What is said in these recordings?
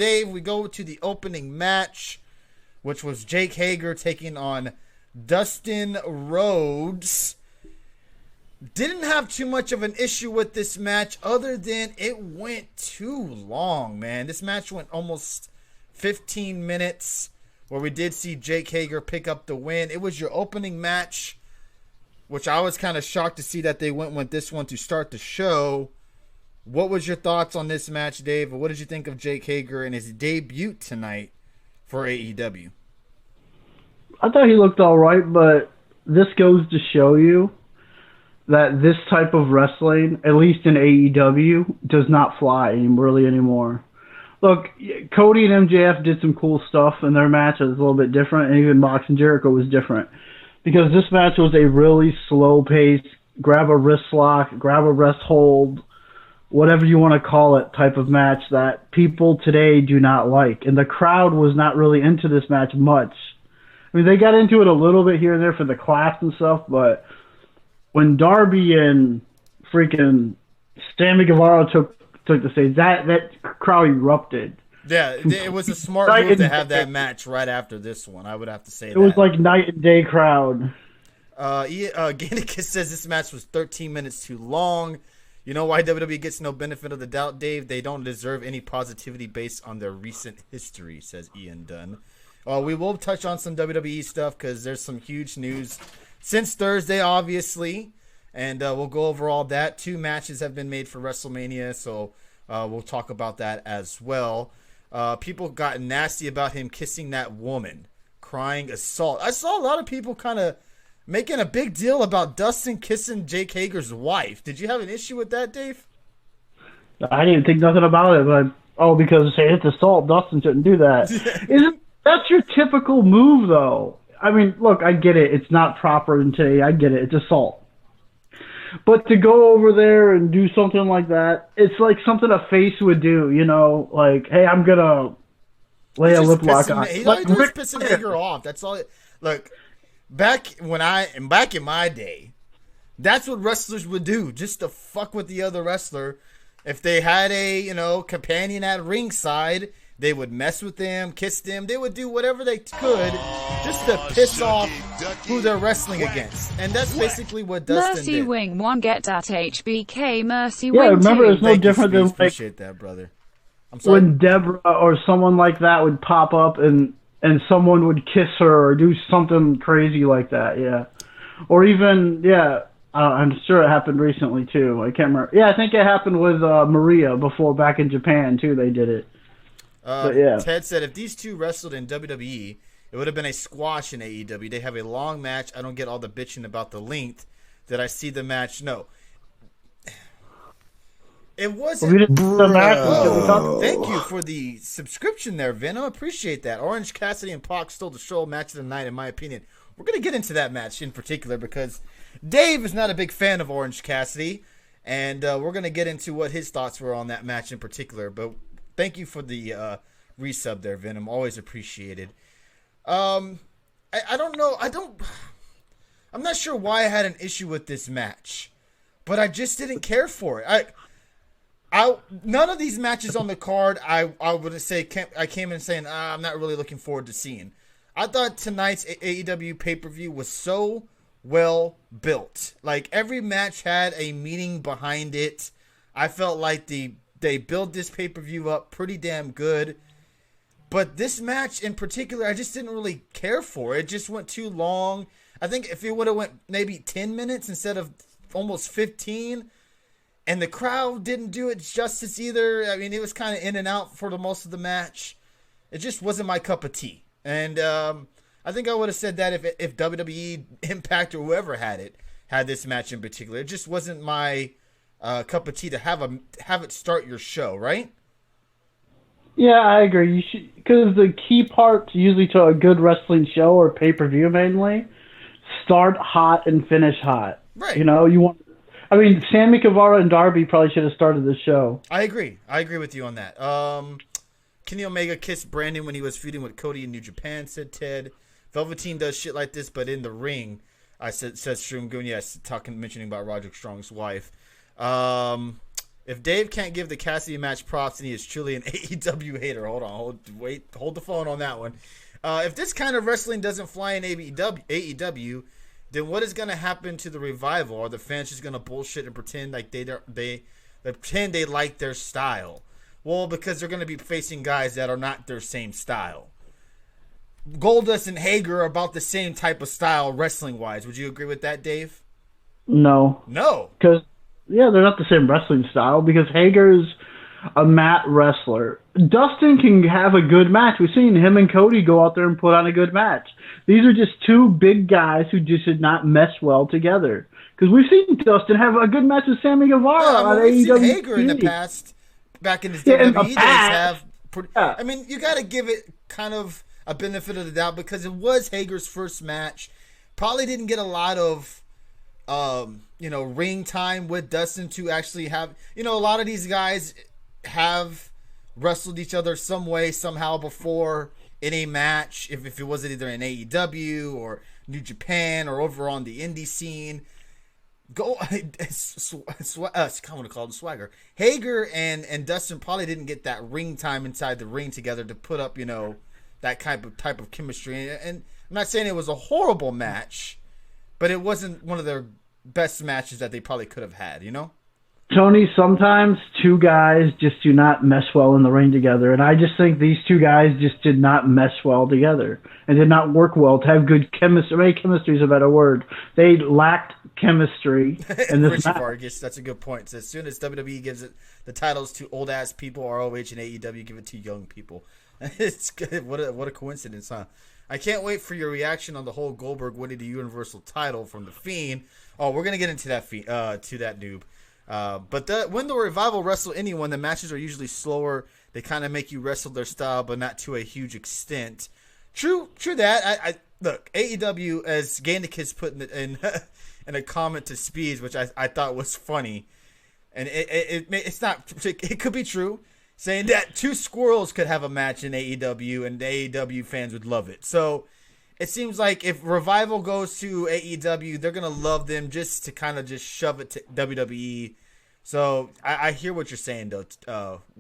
Dave, we go to the opening match, which was Jake Hager taking on Dustin Rhodes. Didn't have too much of an issue with this match other than it went too long, man. This match went almost 15 minutes where we did see Jake Hager pick up the win. It was your opening match, which I was kind of shocked to see that they went with this one to start the show. What was your thoughts on this match, Dave? What did you think of Jake Hager and his debut tonight for AEW? I thought he looked all right, but this goes to show you that this type of wrestling, at least in AEW, does not fly really anymore. Look, Cody and MJF did some cool stuff in their match. It was a little bit different, and even Mox and Jericho was different. Because this match was a really slow-paced, grab a wrist lock, grab a wrist hold, whatever you want to call it, type of match that people today do not like. And the crowd was not really into this match much. I mean, they got into it a little bit here and there for the class and stuff, but when Darby and freaking Sammy Guevara took the stage, that crowd erupted. Yeah, it was a smart move to have that match right after this one. I would have to say that. It was like night and day crowd. Gannicus says this match was 13 minutes too long. You know why WWE gets no benefit of the doubt, Dave? They don't deserve any positivity based on their recent history, says Ian Dunn. We will touch on some WWE stuff because there's some huge news since Thursday, obviously. And we'll go over all that. 2 matches have been made for WrestleMania, so we'll talk about that as well. People got nasty about him kissing that woman, crying assault. I saw a lot of people kind of making a big deal about Dustin kissing Jake Hager's wife. Did you have an issue with that, Dave? I didn't think nothing about it, but because it's assault, Dustin shouldn't do that. That's your typical move, though. I mean, look, I get it. It's not proper in today. I get it. It's assault. But to go over there and do something like that, it's like something a face would do, you know? Like, hey, I'm going to lay a lip lock on. All he does is pissing Hager off. That's all. Look, back in my day, that's what wrestlers would do, just to fuck with the other wrestler. If they had a, companion at ringside, they would mess with them, kiss them. They would do whatever they could just to piss off who they're wrestling against. And that's basically what Dustin Mercy did. Wing 1 get that HBK Mercy Wing two. Remember, it's no different than appreciate that, brother. I'm sorry. When Deborah or someone like that would pop up and someone would kiss her or do something crazy like that, yeah. Or even, I'm sure it happened recently too. I can't remember. Yeah, I think it happened with Maria before back in Japan too. They did it. But yeah. Ted said if these two wrestled in WWE, it would have been a squash in AEW. They have a long match. I don't get all the bitching about the length. Did I see the match? No. It wasn't. Thank you for the subscription there, Venom. Appreciate that. Orange Cassidy and Pac stole the show match of the night, in my opinion. We're going to get into that match in particular because Dave is not a big fan of Orange Cassidy, and we're going to get into what his thoughts were on that match in particular. But thank you for the resub there, Venom. Always appreciated. I don't know. I'm not sure why I had an issue with this match, but I just didn't care for it. None of these matches on the card, I would say I came in saying I'm not really looking forward to seeing. I thought tonight's AEW pay-per-view was so well built. Like every match had a meaning behind it. I felt like they built this pay-per-view up pretty damn good. But this match in particular, I just didn't really care for. It just went too long. I think if it would have went maybe 10 minutes instead of almost 15, and the crowd didn't do it justice either. I mean, it was kind of in and out for the most of the match. It just wasn't my cup of tea. And I think I would have said that if WWE, Impact, or whoever had this match in particular. It just wasn't my cup of tea to have it start your show, right? Yeah, I agree. You should, because the key part usually to a good wrestling show or pay-per-view mainly, start hot and finish hot. Right. You know, Sammy Guevara and Darby probably should have started the show. I agree with you on that. Kenny Omega kissed Brandon when he was feuding with Cody in New Japan, said Ted. Velveteen does shit like this, but in the ring, says Shroom Goon, yes, mentioning about Roderick Strong's wife. It If Dave can't give the Cassidy match props, then he is truly an AEW hater. Hold the phone on that one. If this kind of wrestling doesn't fly in AEW, then what is going to happen to the Revival? Are the fans just going to bullshit and pretend like they like their style? Well, because they're going to be facing guys that are not their same style. Goldust and Hager are about the same type of style wrestling-wise. Would you agree with that, Dave? No. No. Because, they're not the same wrestling style because Hager's a mat wrestler. Dustin can have a good match. We've seen him and Cody go out there and put on a good match. These are just two big guys who just did not mesh well together. Because we've seen Dustin have a good match with Sammy Guevara on we've AEW. seen Hager in the past, back in his WWE days, have. I mean, you got to give it kind of a benefit of the doubt because it was Hager's first match. Probably didn't get a lot of, ring time with Dustin to actually have. A lot of these guys have wrestled each other some way, somehow before in a match. If it wasn't either in AEW or New Japan or over on the indie scene. I want to call him Swagger. Hager and Dustin probably didn't get that ring time inside the ring together to put up, that type of chemistry. And I'm not saying it was a horrible match, but it wasn't one of their best matches that they probably could have had, Tony, sometimes two guys just do not mesh well in the ring together, and I just think these two guys just did not mesh well together and did not work well to have good chemistry. Maybe chemistry is a better word. They lacked chemistry in this match. Vargas, that's a good point. So as soon as WWE gives it the titles to old ass people, ROH and AEW give it to young people. It's good. What a coincidence, huh? I can't wait for your reaction on the whole Goldberg winning the Universal title from the Fiend. Oh, we're gonna get into that to that noob. But when the Revival wrestle anyone, the matches are usually slower. They kind of make you wrestle their style, but not to a huge extent. True that. I look, AEW, as Gainikas put in a comment to Speeds, which I thought was funny, and it's not. It could be true, saying that two squirrels could have a match in AEW, and the AEW fans would love it. So it seems like if Revival goes to AEW, they're gonna love them just to kind of just shove it to WWE. So I hear what you're saying though,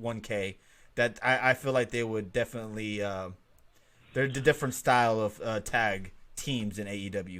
1K. That I feel like they would definitely they're the different style of tag teams in AEW.